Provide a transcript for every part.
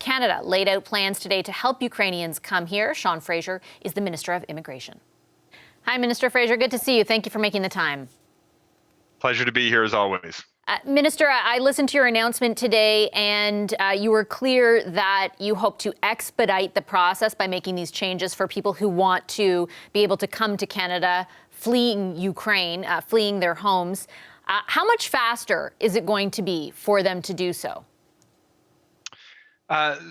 Canada laid out plans today to help Ukrainians come here. Sean Fraser is the Minister of Immigration. Hi, Minister Fraser. Good to see you. Thank you for making the time. Pleasure to be here as always. Minister, I listened to your announcement today, and you were clear that you hope to expedite the process by making these changes for people who want to be able to come to Canada, fleeing Ukraine, fleeing their homes. How much faster is it going to be for them to do so?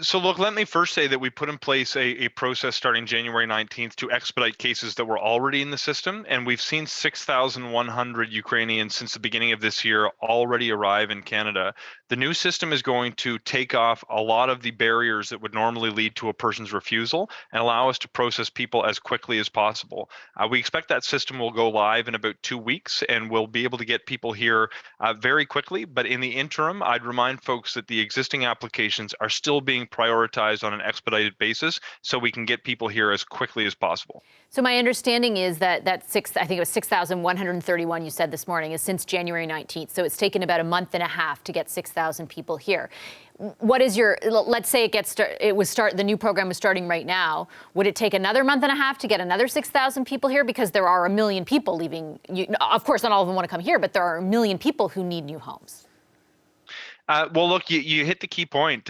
So look, let me first say that we put in place a process starting January 19th to expedite cases that were already in the system. And we've seen 6,100 Ukrainians since the beginning of this year already arrive in Canada. The new system is going to take off a lot of the barriers that would normally lead to a person's refusal and allow us to process people as quickly as possible. We expect that system will go live in about 2 weeks, and we'll be able to get people here very quickly. But in the interim, I'd remind folks that the existing applications are still being prioritized on an expedited basis so we can get people here as quickly as possible. So my understanding is that I think it was 6,131 you said this morning is since January 19th. So it's taken about a month and a half to get 6,000 people here. What is your, let's say the new program is starting right now. Would it take another month and a half to get another 6,000 people here? Because there are 1 million people leaving. Of course, not all of them want to come here, but there are 1 million people who need new homes. Well, look, you hit the key point.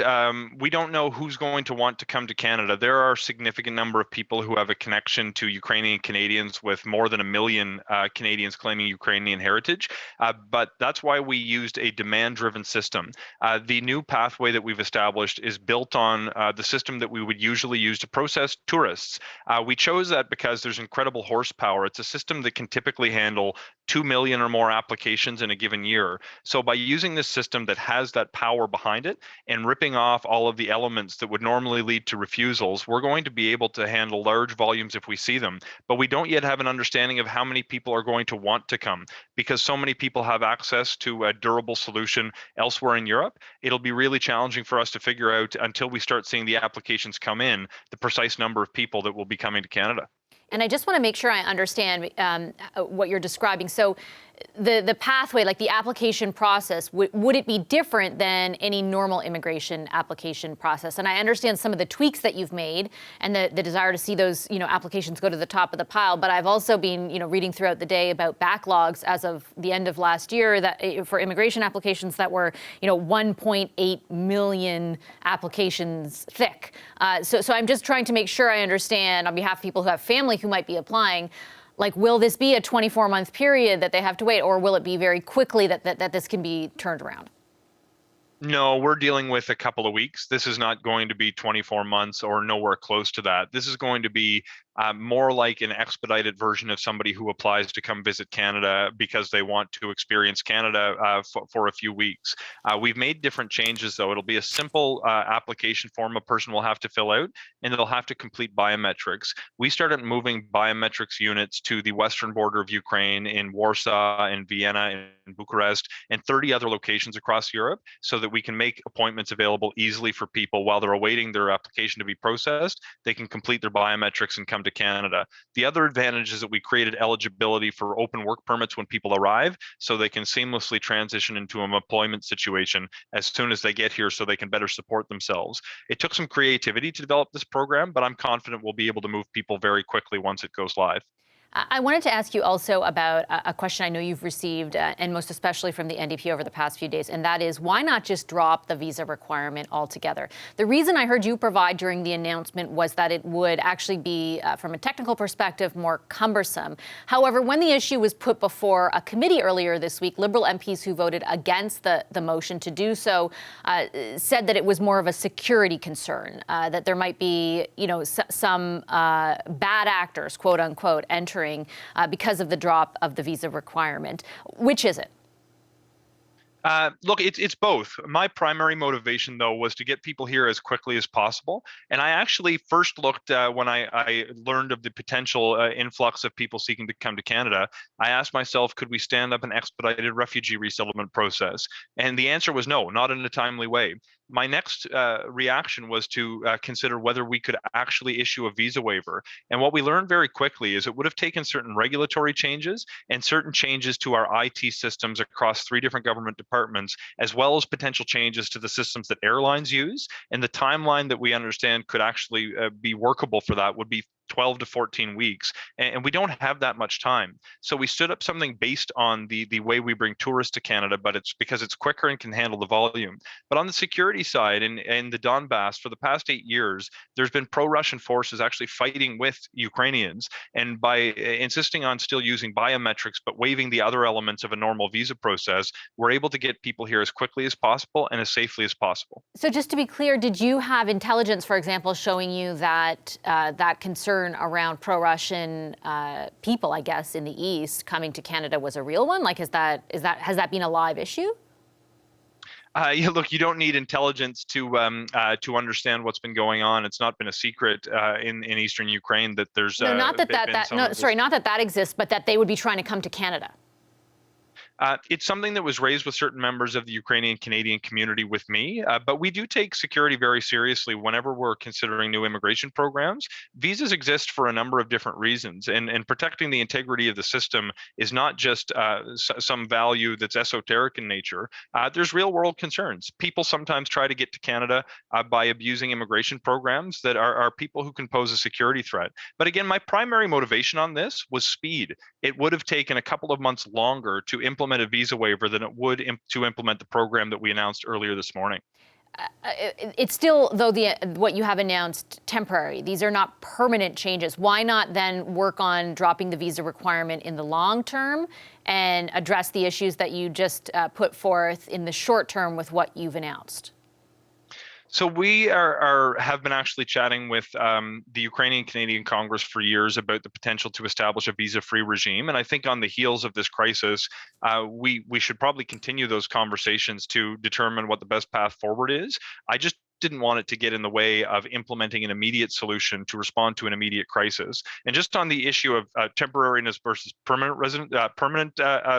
We don't know who's going to want to come to Canada. There are a significant number of people who have a connection to Ukrainian Canadians, with more than 1 million Canadians claiming Ukrainian heritage. But that's why we used a demand-driven system. The new pathway that we've established is built on the system that we would usually use to process tourists. We chose that because there's incredible horsepower. It's a system that can typically handle 2 million or more applications in a given year. So by using this system that has that power behind it and ripping off all of the elements that would normally lead to refusals, we're going to be able to handle large volumes if we see them. But we don't yet have an understanding of how many people are going to want to come, because so many people have access to a durable solution elsewhere in Europe. It'll be really challenging for us to figure out, until we start seeing the applications come in, the precise number of people that will be coming to Canada. And I just want to make sure I understand what you're describing. So the pathway, like the application process, would it be different than any normal immigration application process? And I understand some of the tweaks that you've made and the desire to see those applications go to the top of the pile. But I've also been reading throughout the day about backlogs as of the end of last year that for immigration applications that were 1.8 million applications thick. So I'm just trying to make sure I understand, on behalf of people who have family who might be applying, like, will this be a 24-month period that they have to wait, or will it be very quickly that this can be turned around? No, we're dealing with a couple of weeks. This is not going to be 24 months or nowhere close to that. This is going to be more like an expedited version of somebody who applies to come visit Canada because they want to experience Canada for a few weeks. We've made different changes, though. It'll be a simple application form a person will have to fill out, and they'll have to complete biometrics. We started moving biometrics units to the western border of Ukraine, in Warsaw, in Vienna, in Bucharest, and 30 other locations across Europe, so that we can make appointments available easily for people while they're awaiting their application to be processed. They can complete their biometrics and come to Canada. The other advantage is that we created eligibility for open work permits when people arrive, so they can seamlessly transition into an employment situation as soon as they get here, so they can better support themselves. It took some creativity to develop this program, but I'm confident we'll be able to move people very quickly once it goes live. I wanted to ask you also about a question I know you've received, and most especially from the NDP over the past few days, and that is, why not just drop the visa requirement altogether? The reason I heard you provide during the announcement was that it would actually be, from a technical perspective, more cumbersome. However, when the issue was put before a committee earlier this week, Liberal MPs who voted against the motion to do so said that it was more of a security concern, that there might be, some bad actors, quote unquote, entering because of the drop of the visa requirement. Which is it? Look, it's both. My primary motivation, though, was to get people here as quickly as possible. And I actually first looked, when I learned of the potential influx of people seeking to come to Canada, I asked myself, could we stand up an expedited refugee resettlement process? And the answer was no, not in a timely way. my next reaction was to consider whether we could actually issue a visa waiver. And what we learned very quickly is it would have taken certain regulatory changes and certain changes to our IT systems across 3 different government departments, as well as potential changes to the systems that airlines use. And the timeline that we understand could actually be workable for that would be 12 to 14 weeks, and we don't have that much time. So we stood up something based on the way we bring tourists to Canada, but it's because it's quicker and can handle the volume. But on the security side, in the Donbass, for the past 8 years, there's been pro-Russian forces actually fighting with Ukrainians, and by insisting on still using biometrics but waiving the other elements of a normal visa process, we're able to get people here as quickly as possible and as safely as possible. So just to be clear, did you have intelligence, for example, showing you that that concern around pro-Russian people, I guess, in the East coming to Canada was a real one? Like, has that been a live issue? Yeah, look, you don't need intelligence to understand what's been going on. It's not been a secret in Eastern Ukraine that there's not that exists, but that they would be trying to come to Canada. It's something that was raised with certain members of the Ukrainian Canadian community with me, but we do take security very seriously whenever we're considering new immigration programs. Visas exist for a number of different reasons, and protecting the integrity of the system is not just some value that's esoteric in nature. There's real world concerns. People sometimes try to get to Canada by abusing immigration programs that are people who can pose a security threat. But again, my primary motivation on this was speed. It would have taken a couple of months longer to implement a visa waiver than it would to implement the program that we announced earlier this morning. It's still, though, what you have announced temporary. These are not permanent changes. Why not then work on dropping the visa requirement in the long term and address the issues that you just put forth in the short term with what you've announced? So we have been actually chatting with the Ukrainian Canadian Congress for years about the potential to establish a visa-free regime, and I think on the heels of this crisis, we should probably continue those conversations to determine what the best path forward is. I just didn't want it to get in the way of implementing an immediate solution to respond to an immediate crisis. And just on the issue of temporariness versus permanent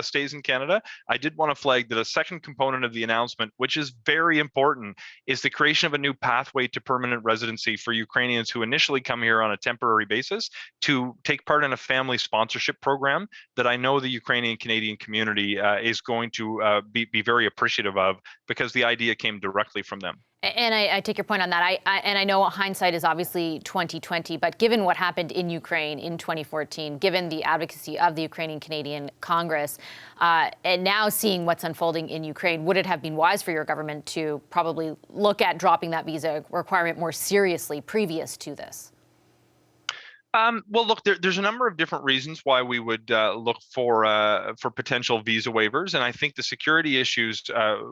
stays in Canada, I did want to flag that a second component of the announcement, which is very important, is the creation of a new pathway to permanent residency for Ukrainians who initially come here on a temporary basis to take part in a family sponsorship program that I know the Ukrainian Canadian community is going to be very appreciative of, because the idea came directly from them. And I take your point on that. I know hindsight is obviously 2020, but given what happened in Ukraine in 2014, given the advocacy of the Ukrainian Canadian Congress, and now seeing what's unfolding in Ukraine, would it have been wise for your government to probably look at dropping that visa requirement more seriously previous to this? Well, look, there's a number of different reasons why we would look for potential visa waivers, and I think the security issues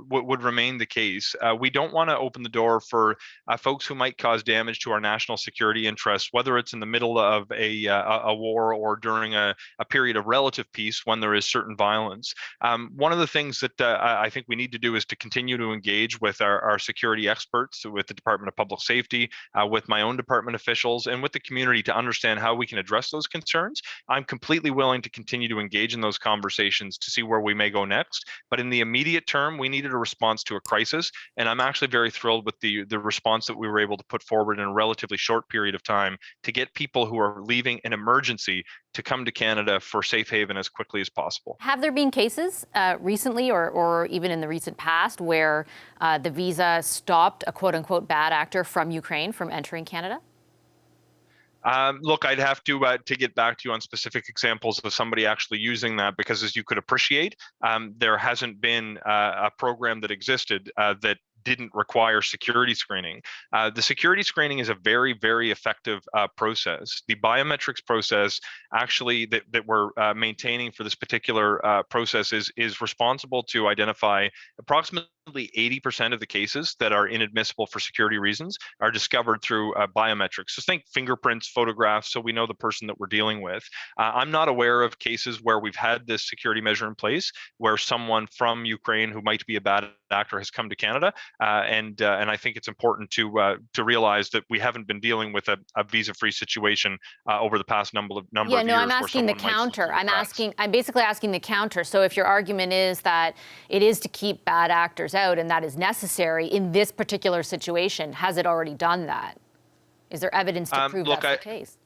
would remain the case. We don't want to open the door for folks who might cause damage to our national security interests, whether it's in the middle of a war or during a period of relative peace when there is certain violence. One of the things that I think we need to do is to continue to engage with our security experts, with the Department of Public Safety, with my own department officials, and with the community to understand how we can address those concerns. I'm completely willing to continue to engage in those conversations to see where we may go next. But in the immediate term, we needed a response to a crisis. And I'm actually very thrilled with the response that we were able to put forward in a relatively short period of time to get people who are leaving an emergency to come to Canada for safe haven as quickly as possible. Have there been cases recently or even in the recent past where the visa stopped a quote unquote bad actor from Ukraine from entering Canada? Look, I'd have to get back to you on specific examples of somebody actually using that, because as you could appreciate, there hasn't been a program that existed that didn't require security screening. The security screening is a very, very effective process. The biometrics process actually that we're maintaining for this particular process is responsible to identify approximately 80% of the cases that are inadmissible for security reasons are discovered through biometrics. So think fingerprints, photographs, so we know the person that we're dealing with. I'm not aware of cases where we've had this security measure in place where someone from Ukraine who might be a bad actor has come to Canada, and I think it's important to realize that we haven't been dealing with a visa-free situation over the past number of years. Yeah, no, I'm asking the counter. I'm basically asking the counter. So if your argument is that it is to keep bad actors bears out and that is necessary in this particular situation, has it already done that? Is there evidence to prove that's the case?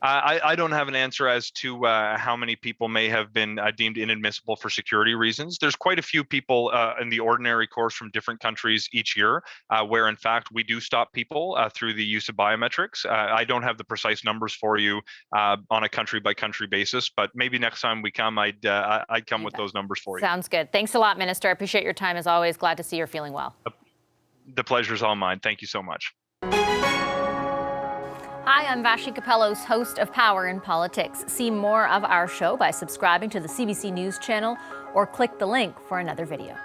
I don't have an answer as to how many people may have been deemed inadmissible for security reasons. There's quite a few people in the ordinary course from different countries each year where, in fact, we do stop people through the use of biometrics. I don't have the precise numbers for you on a country-by-country basis, but maybe next time we come, I'd come with those numbers for you. Sounds good. Thanks a lot, Minister. I appreciate your time as always. Glad to see you're feeling well. The pleasure's all mine. Thank you so much. Hi, I'm Vashi Capellos, host of Power in Politics. See more of our show by subscribing to the CBC News channel or click the link for another video.